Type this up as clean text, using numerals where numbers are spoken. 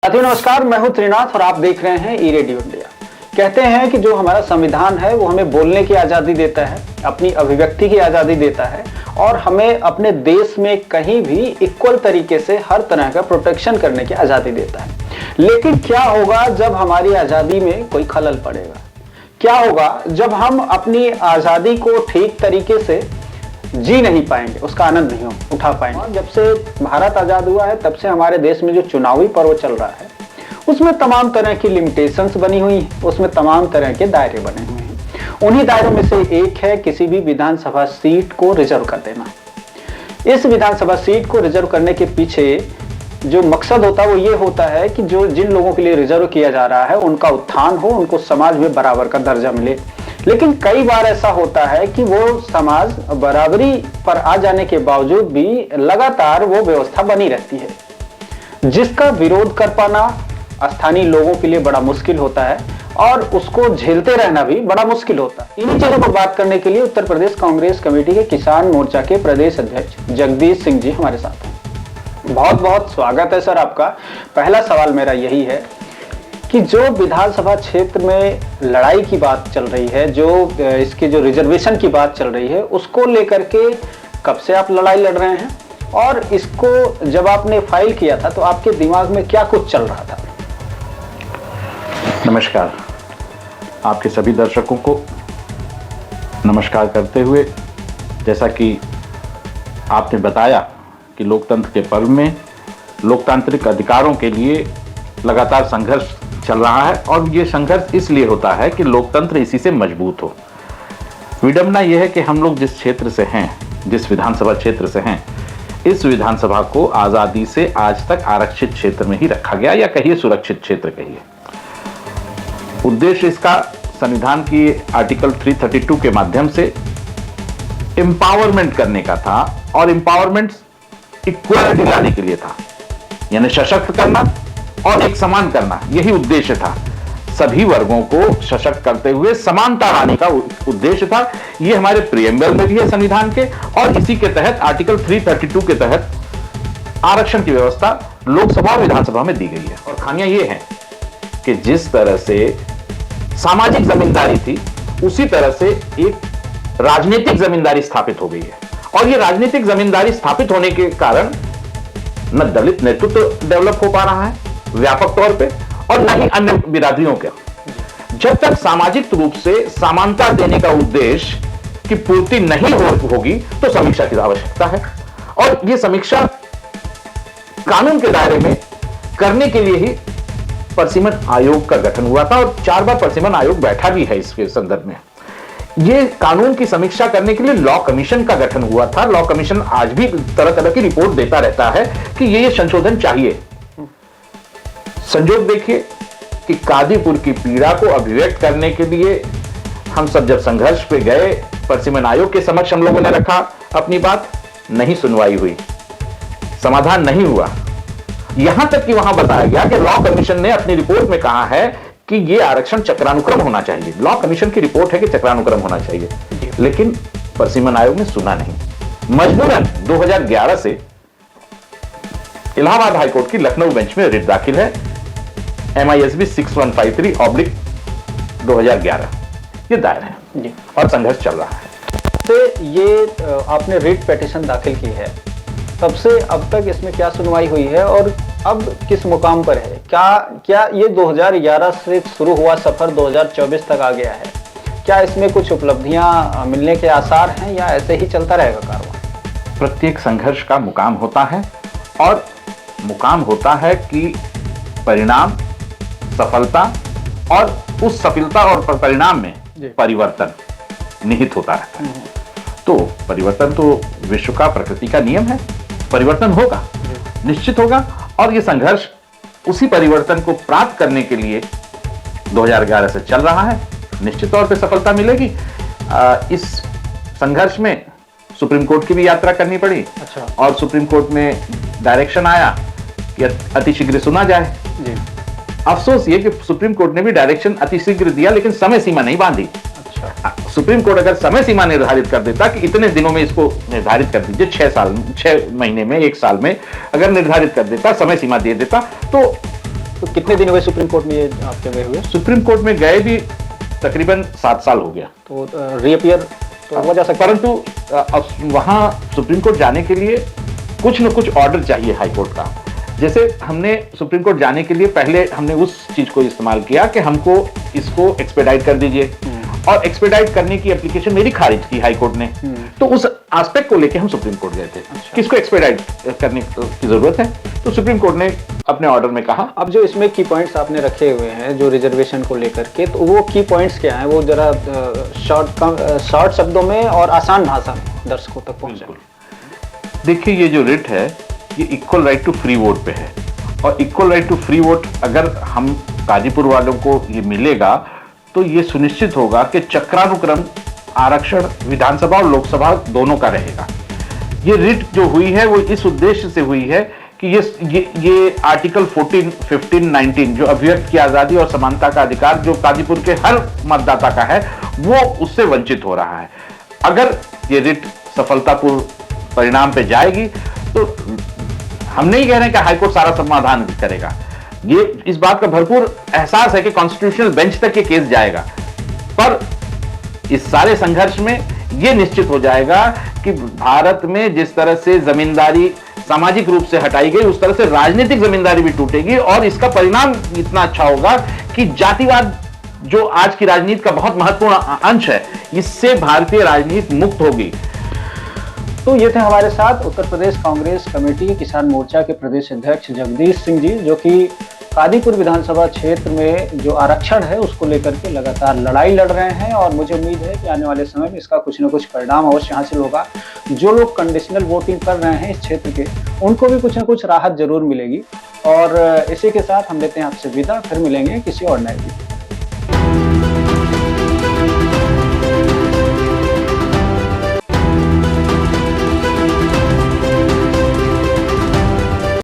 साथियों नमस्कार, मैं हूं त्रिनाथ और आप देख रहे हैं ई रेडियो इंडिया। कहते हैं कि जो हमारा संविधान है वो हमें बोलने की आज़ादी देता है, अपनी अभिव्यक्ति की आज़ादी देता है और हमें अपने देश में कहीं भी इक्वल तरीके से हर तरह का प्रोटेक्शन करने की आज़ादी देता है। लेकिन क्या होगा जब हमारी आज़ादी में कोई खलल पड़ेगा? क्या होगा जब हम अपनी आज़ादी को ठीक तरीके से जी नहीं पाएंगे, उसका आनंद नहीं उठा पाएंगे? और जब से भारत आजाद हुआ है तब से हमारे देश में जो चुनावी पर्व चल रहा है उसमें तमाम तरह की लिमिटेशंस बनी हुई हैं, उसमें तमाम तरह के दायरे बने हुए हैं। उन्हीं दायरों में से एक है किसी भी विधानसभा सीट को रिजर्व कर देना। इस विधानसभा सीट को रिजर्व करने के पीछे जो मकसद होता है वो ये होता है कि जो जिन लोगों के लिए रिजर्व किया जा रहा है उनका उत्थान हो, उनको समाज में बराबर का दर्जा मिले। लेकिन कई बार ऐसा होता है कि वो समाज बराबरी पर आ जाने के बावजूद भी लगातार वो व्यवस्था बनी रहती है, जिसका विरोध कर पाना स्थानीय लोगों के लिए बड़ा मुश्किल होता है और उसको झेलते रहना भी बड़ा मुश्किल होता है। इन्हीं चीजों पर बात करने के लिए उत्तर प्रदेश कांग्रेस कमेटी के किसान मोर्चा के प्रदेश अध्यक्ष जगदीश सिंह जी हमारे साथ हैं। बहुत बहुत स्वागत है सर आपका। पहला सवाल मेरा यही है कि जो विधानसभा क्षेत्र में लड़ाई की बात चल रही है, जो इसके जो रिजर्वेशन की बात चल रही है, उसको लेकर के कब से आप लड़ाई लड़ रहे हैं और इसको जब आपने फाइल किया था तो आपके दिमाग में क्या कुछ चल रहा था? नमस्कार, आपके सभी दर्शकों को नमस्कार करते हुए, जैसा कि आपने बताया कि लोकतंत्र के पर्व में लोकतांत्रिक अधिकारों के लिए लगातार संघर्ष चल रहा है और ये संघर्ष इसलिए होता है कि लोकतंत्र इसी से मजबूत हो। विडंबना यह है कि हम लोग जिस क्षेत्र से हैं, जिस विधानसभा क्षेत्र से हैं, इस विधानसभा को आज़ादी से आज तक आरक्षित क्षेत्र में ही रखा गया, या कहिए सुरक्षित क्षेत्र कहिए। उद्देश्य इसका संविधान की आर्टिकल 332 के माध्यम से एम्पावरमेंट करने का था और एम्पावरमेंट इक्वालिटी लाने के लिए था, यानी सशक्त करना और एक समान करना, यही उद्देश्य था। सभी वर्गों को सशक्त करते हुए समानता लाने का उद्देश्य था। यह हमारे प्रीएम्बल में भी है संविधान के, और इसी के तहत आर्टिकल 332 के तहत आरक्षण की व्यवस्था लोकसभा और विधानसभा में दी गई है। और खामियां यह हैं कि जिस तरह से सामाजिक जमींदारी थी उसी तरह से एक राजनीतिक जमींदारी स्थापित हो गई है, और यह राजनीतिक जमींदारी स्थापित होने के कारण न दलित नेतृत्व डेवलप हो पा रहा है व्यापक तौर पे, और न ही अन्य बिरादरियों के। जब तक सामाजिक रूप से समानता देने का उद्देश्य की पूर्ति नहीं होगी तो समीक्षा की आवश्यकता है, और यह समीक्षा कानून के दायरे में करने के लिए ही परसिमन आयोग का गठन हुआ था, और 4 बार परसिमन आयोग बैठा भी है। इसके संदर्भ में यह कानून की समीक्षा करने के लिए लॉ कमीशन का गठन हुआ था। लॉ कमीशन आज भी तरह तरह की रिपोर्ट देता रहता है कि ये संशोधन चाहिए। संजोग देखिए कि कादीपुर की पीड़ा को अभिव्यक्त करने के लिए हम सब जब संघर्ष पे गए, परसिमन आयोग के समक्ष हम लोगों ने रखा अपनी बात, नहीं सुनवाई हुई, समाधान नहीं हुआ। यहां तक कि वहां बताया गया कि लॉ कमीशन ने अपनी रिपोर्ट में कहा है कि यह आरक्षण चक्रानुक्रम होना चाहिए। लॉ कमीशन की रिपोर्ट है कि चक्रानुक्रम होना चाहिए, लेकिन परसिमन आयोग ने सुना नहीं। मजबूरन 2011 से इलाहाबाद हाईकोर्ट की लखनऊ बेंच में रिट दाखिल है, MISB 6153/2011 ये दायर है और संघर्ष चल रहा है। से ये आपने रिट पिटीशन दाखिल की है, तब से अब तक इसमें क्या सुनवाई हुई है और अब किस मुकाम पर है? क्या ये 2011 से शुरू हुआ सफर 2024 तक आ गया है? क्या इसमें कुछ उपलब्धियां मिलने के आसार हैं या ऐसे ही चलता रहेगा कारवां? प्रत्येक संघर्ष का मुकाम होता है, और मुकाम होता है कि परिणाम, सफलता, और उस सफलता और परिणाम में परिवर्तन निहित होता रहता है। तो परिवर्तन तो विश्व का, प्रकृति का नियम है, परिवर्तन होगा, निश्चित होगा, और यह संघर्ष उसी परिवर्तन को प्राप्त करने के लिए 2011 से चल रहा है। निश्चित तौर पे सफलता मिलेगी। इस संघर्ष में सुप्रीम कोर्ट की भी यात्रा करनी पड़ी। अच्छा। और सुप्रीम कोर्ट में डायरेक्शन आया कि अतिशीघ्र सुना जाए। जी। अफसोस ये कि सुप्रीम कोर्ट ने भी डायरेक्शन अतिशीघ्र दिया, लेकिन समय सीमा नहीं बांधी। अच्छा। सुप्रीम कोर्ट अगर समय सीमा निर्धारित कर देता कि इतने दिनों में इसको निर्धारित कर दीजिए, 6 महीने में, 1 साल में अगर निर्धारित कर देता, समय सीमा दे देता, तो तो कितने दिन हुए सुप्रीम कोर्ट में ये आपके गए हुए? सुप्रीम कोर्ट में गए भी तकरीबन 7 साल हो गया। तो रीअपियर तो हो जा सकता है, परंतु वहां सुप्रीम कोर्ट जाने के लिए कुछ न कुछ ऑर्डर चाहिए हाई कोर्ट का। जैसे हमने सुप्रीम कोर्ट जाने के लिए पहले हमने उस चीज को इस्तेमाल किया कि हमको इसको एक्सपेडाइट कर दीजिए, और एक्सपेडाइट करने की एप्लीकेशन मेरी खारिज की हाई कोर्ट ने। तो उस एस्पेक्ट को लेके हम सुप्रीम कोर्ट गए थे। किसको एक्सपेडाइट करने की जरूरत है, तो सुप्रीम कोर्ट ने अपने ऑर्डर में कहा। अब जो इसमें की पॉइंट्स आपने रखे हुए हैं जो रिजर्वेशन को लेकर के, तो वो की पॉइंट्स क्या हैं? वो जरा शॉर्ट शब्दों में और आसान भाषा में दर्शकों तक पहुंचे। देखिए, ये जो रिट है ये equal right to free vote पे है, और equal right to free vote अगर हम गाजीपुर वालों को ये मिलेगा तो ये सुनिश्चित होगा कि चक्रानुक्रम आरक्षण विधानसभा और लोकसभा दोनों का रहेगा। ये रिट जो हुई है वो इस उद्देश्य से हुई है कि ये आर्टिकल 14, 15, 19 जो अभिव्यक्ति की आजादी और समानता का अधिकार जो गाजीपुर के हर मतदाता का है, वो उससे वंचित हो रहा है। अगर ये रिट सफलतापूर्ण परिणाम पे जाएगी तो हम नहीं कह रहे हैं कि हाईकोर्ट सारा समाधान करेगा। ये इस बात का भरपूर एहसास है कि कॉन्स्टिट्यूशनल बेंच तक ये केस जाएगा, पर इस सारे संघर्ष में यह निश्चित हो जाएगा कि भारत में जिस तरह से जमींदारी सामाजिक रूप से हटाई गई, उस तरह से राजनीतिक जमींदारी भी टूटेगी, और इसका परिणाम इतना अच्छा होगा कि जातिवाद जो आज की राजनीति का बहुत महत्वपूर्ण अंश है, इससे भारतीय राजनीति मुक्त होगी। तो ये थे हमारे साथ उत्तर प्रदेश कांग्रेस कमेटी के किसान मोर्चा के प्रदेश अध्यक्ष जगदीश सिंह जी, जो कि कादीपुर विधानसभा क्षेत्र में जो आरक्षण है उसको लेकर के लगातार लड़ाई लड़ रहे हैं, और मुझे उम्मीद है कि आने वाले समय में इसका कुछ न कुछ परिणाम अवश्य हासिल होगा। जो लोग कंडीशनल वोटिंग कर रहे हैं इस क्षेत्र के, उनको भी कुछ न कुछ राहत जरूर मिलेगी। और इसी के साथ हम लेते हैं आपसे विदा, फिर मिलेंगे किसी और नए वीडियो।